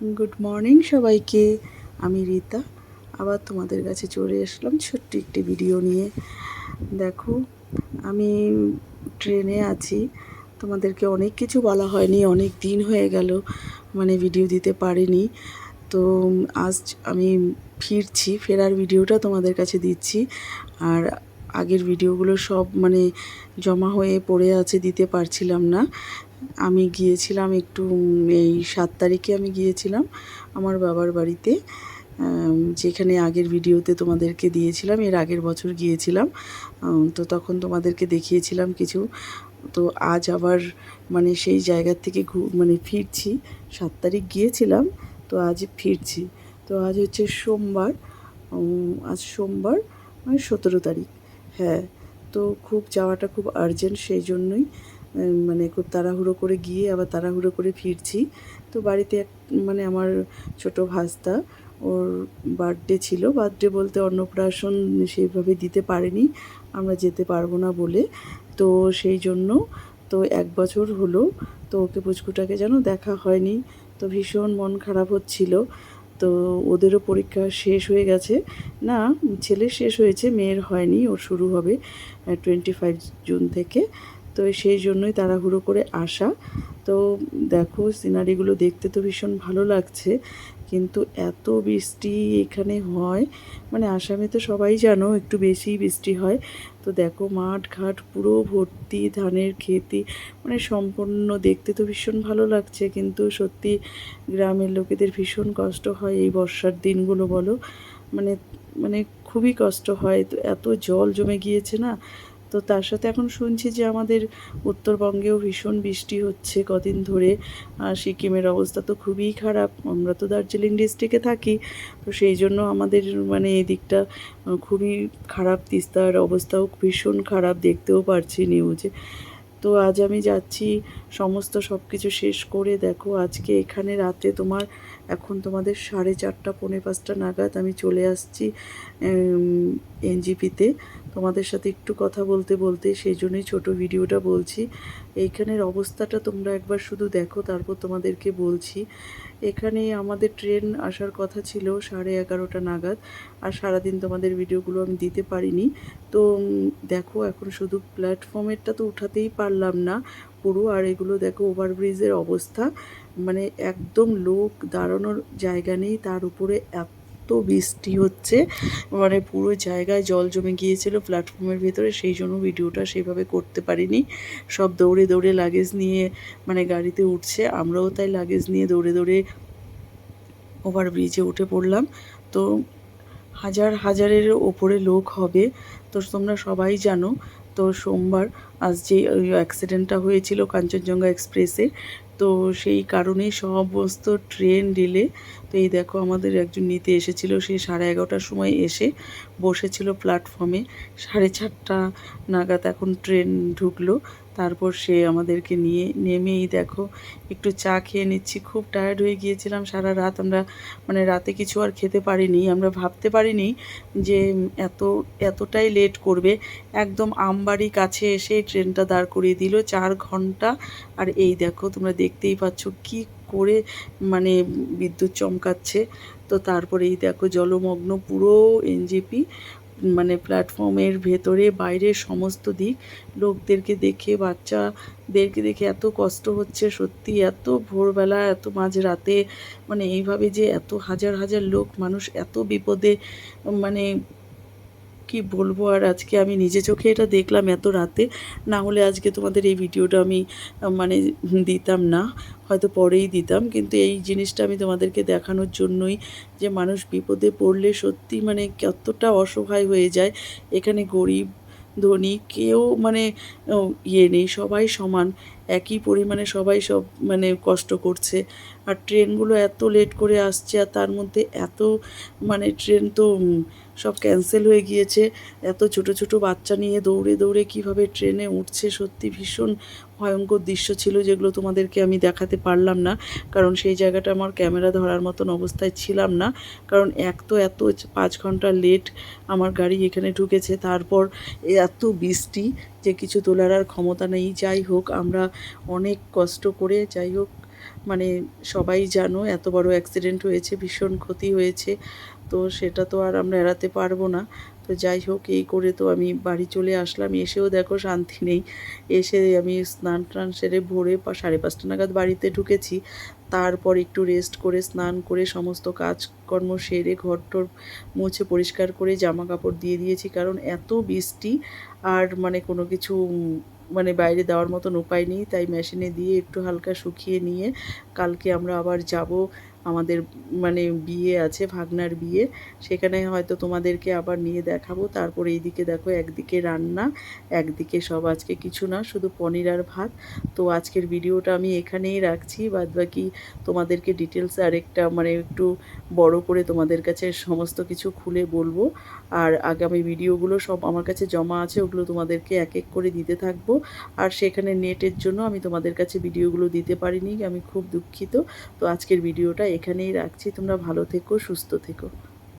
Good morning সবাইকে। আমি রীতা আবার তোমাদের কাছে চলে আসলাম ছোট্ট একটি ভিডিও নিয়ে। দেখো, আমি ট্রেনে আছি। তোমাদেরকে অনেক কিছু বলা হয়নি, অনেক দিন হয়ে গেল মানে ভিডিও দিতে পারিনি। তো আজ আমি ফিরছি, ফেরার ভিডিওটা তোমাদের কাছে দিচ্ছি। আর আগের ভিডিওগুলো সব মানে জমা হয়ে পড়ে আছে, দিতে পারছিলাম না। আমি গিয়েছিলাম একটু এই 7 তারিখে আমি গিয়েছিলাম আমার বাবার বাড়িতে, যেখানে আগের ভিডিওতে তোমাদেরকে দিয়েছিলাম। এর আগের বছর গিয়েছিলাম, তো তখন তোমাদেরকে দেখিয়েছিলাম কিছু। তো আজ আবার মানে সেই জায়গার থেকে মানে ফিরছি। 7 তারিখ গিয়েছিলাম, তো আজ ফিরছি। তো আজ হচ্ছে সোমবার, আজ সোমবার মানে 17 তারিখ। হ্যাঁ, তো খুব যাওয়াটা খুব আর্জেন্ট, সেই জন্যই মানে খুব তাড়াহুড়ো করে গিয়ে আবার তাড়াহুড়ো করে ফিরছি। তো বাড়িতে মানে আমার ছোট ভাস্তা, ওর বার্থডে ছিল। বার্থডে বলতে অন্নপ্রাশন সেইভাবে দিতে পারিনি, আমরা যেতে পারবো না বলে। তো সেই জন্য তো 1 বছর হলো, তো ওকে পুচকুটাকে যেন দেখা হয়নি। তো ভীষণ মন খারাপ হচ্ছিল। তো ওদেরও পরীক্ষা শেষ হয়ে গেছে। না, ছেলের শেষ হয়েছে, মেয়ের হয়নি, ওর শুরু হবে 25 জুন থেকে। তো সেই জন্যই তাড়াহুড়ো করে আসা। তো দেখো, সিনারিগুলো দেখতে তো ভীষণ ভালো লাগছে, কিন্তু এত বৃষ্টি এখানে হয়, মানে আসামে তো সবাই জানো একটু বেশিই বৃষ্টি হয়। তো দেখো, মাঠ ঘাট পুরো ভর্তি ধানের ক্ষেতি, মানে সম্পূর্ণ দেখতে তো ভীষণ ভালো লাগছে, কিন্তু সত্যি গ্রামের লোকেদের ভীষণ কষ্ট হয় এই বর্ষার দিনগুলো, বলো। মানে মানে খুবই কষ্ট হয়। তো এত জল জমে গিয়েছে না। তো তার সাথে এখন শুনছি যে আমাদের উত্তরবঙ্গেও ভীষণ বৃষ্টি হচ্ছে কদিন ধরে। আর সিকিমের অবস্থা তো খুবই খারাপ, আমরা তো দার্জিলিং ডিস্ট্রিক্টে থাকি। তো সেই জন্য আমাদের মানে এই দিকটা খুবই খারাপ, তিস্তার অবস্থাও ভীষণ খারাপ, দেখতেও পারছি নিউজে। তো আজ আমি যাচ্ছি সমস্ত সব কিছু শেষ করে। দেখো, আজকে এখানে রাতে তোমার এখন তোমাদের 4:30 পৌনে 5টা নাগাদ আমি চলে আসছি এনজিপিতে। তোমাদের সাথে একটু কথা বলতে বলতে সেই জন্যই ছোটো ভিডিওটা বলছি। এইখানের অবস্থাটা তোমরা একবার শুধু দেখো, তারপর তোমাদেরকে বলছি। এখানে আমাদের ট্রেন আসার কথা ছিল 11:30 নাগাদ, আর সারাদিন তোমাদের ভিডিওগুলো আমি দিতে পারিনি। তো দেখো, এখন শুধু প্ল্যাটফর্মেরটা তো উঠাতেই পারলাম না পুরো। আর এগুলো দেখো, ওভারব্রিজের অবস্থা, মানে একদম লোক দাঁড়ানোর জায়গা নেই, তার উপরে এত বৃষ্টি হচ্ছে, মানে পুরো জায়গায় জল জমে গিয়েছিল প্ল্যাটফর্মের ভেতরে। সেই জন্য ভিডিওটা সেইভাবে করতে পারিনি। সব দৌড়ে দৌড়ে লাগেজ নিয়ে মানে গাড়িতে উঠছে, আমরাও তাই লাগেজ নিয়ে দৌড়ে দৌড়ে ওভারব্রিজে উঠে পড়লাম। তো হাজারের ওপরে লোক হবে। তো তোমরা সবাই জানো, তো সোমবার আজ যে ওই অ্যাক্সিডেন্টটা হয়েছিল কাঞ্চনজঙ্ঘা এক্সপ্রেসে, তো সেই কারণেই সমস্ত ট্রেন ডিলে। তো এই দেখো, আমাদের একজন নিতে এসেছিল, সে 11:30টার সময় এসে বসেছিল প্ল্যাটফর্মে। 4:30 নাগাদ এখন ট্রেন ঢুকলো, তারপর সে আমাদেরকে নিয়ে নেমেই দেখো একটু চা খেয়ে নিচ্ছি। খুব টায়ার্ড হয়ে গিয়েছিলাম সারা রাত, আমরা মানে রাতে কিছু আর খেতে পারিনি। আমরা ভাবতে পারিনি যে এতটাই লেট করবে। একদম আমবাড়ি কাছে এসে ট্রেনটা দাঁড় করিয়ে দিল, 4 ঘন্টা। আর এই দেখো, তোমরা দেখতেই পাচ্ছ কি করে মানে বিদ্যুৎ চমকাচ্ছে। তো তারপরে এই দেখো, জলমগ্ন পুরো এনজেপি, মানে প্ল্যাটফর্মের ভেতরে বাইরে সমস্ত দিক। লোকদেরকে দেখে, বাচ্চাদেরকে দেখে এত কষ্ট হচ্ছে সত্যি। এত ভোরবেলা, এত মাঝরাতে, মানে এইভাবে যে এত হাজার হাজার লোক মানুষ এত বিপদে, মানে কি বলবো। আর আজকে আমি নিজে চোখে এটা দেখলাম এত রাতে, না হলে আজকে তোমাদের এই ভিডিওটা আমি মানে দিতাম না, হয়তো পরেই দিতাম। কিন্তু এই জিনিসটা আমি তোমাদেরকে দেখানোর জন্যই, যে মানুষ বিপদে পড়লে সত্যি মানে কতটা অসহায় হয়ে যায়। এখানে গরিব ধনী কেউ মানে ইয়ে নেই, সবাই সমান, একই পরিমাণে সবাই সব মানে কষ্ট করছে। আর ট্রেনগুলো এত লেট করে আসছে, আর তার মধ্যে এত মানে ট্রেন তো সব ক্যান্সেল হয়ে গিয়েছে। এত ছোট ছোট বাচ্চা নিয়ে দৌড়ে দৌড়ে কিভাবে ট্রেনে উঠছে, সত্যি ভীষণ ভয়ঙ্কর দৃশ্য ছিল, যেগুলো তোমাদেরকে আমি দেখাতে পারলাম না, কারণ সেই জায়গাটা আমার ক্যামেরা ধরার মতন অবস্থায় ছিলাম না। কারণ এত 5 ঘন্টা লেট আমার গাড়ি এখানে ঢুকেছে, তারপর এত বৃষ্টি যে কিছু তোলার আর ক্ষমতা নেই। যাই হোক, আমরা অনেক কষ্ট করে যাই হোক মানে সবাই জানো এত বড় অ্যাক্সিডেন্ট হয়েছে, ভীষণ ক্ষতি হয়েছে, তো সেটা তো আর আমরা এড়াতে পারবো না। তো যাই হোক, এই করে তো আমি বাড়ি চলে আসলাম। এসেও দেখো শান্তি নেই। এসে আমি স্নান টান সেরে ভোরে 5:30 নাগাদ বাড়িতে ঢুকেছি। তারপর একটু রেস্ট করে স্নান করে সমস্ত কাজকর্ম সেরে ঘরটর মুছে পরিষ্কার করে জামা কাপড় দিয়ে দিয়েছি, কারণ এত বৃষ্টি আর মানে কোনো কিছু মানে বাইরে দেওয়ার মতন উপায় নেই, তাই মেশিনে দিয়ে একটু হালকা শুকিয়ে নিয়ে কালকে আমরা আবার যাব। আমাদের মানে বিয়ে আছে, ভাগনার বিয়ে, সেখানে হয়তো তোমাদেরকে আবার নিয়ে দেখাবো। তারপরে এইদিকে দেখো, একদিকে রান্না, একদিকে সব আজকে কিছু না, শুধু পনির আর ভাত। তো আজকের ভিডিওটা আমি এখানেই রাখছি, বাদবাকি তোমাদেরকে ডিটেলস আরেকটা মানে একটু বড় করে তোমাদের কাছে সমস্ত কিছু খুলে বলবো। আর আগামী ভিডিওগুলো সব আমার কাছে জমা আছে, ওগুলো তোমাদেরকে এক এক করে দিতে থাকবো। আর সেখানে নেটের জন্য আমি তোমাদের কাছে ভিডিওগুলো দিতে পারিনি, আমি খুব দুঃখিত। তো আজকের ভিডিওটা এখানেই রাখছি, তোমরা ভালো থেকো, সুস্থ থেকো।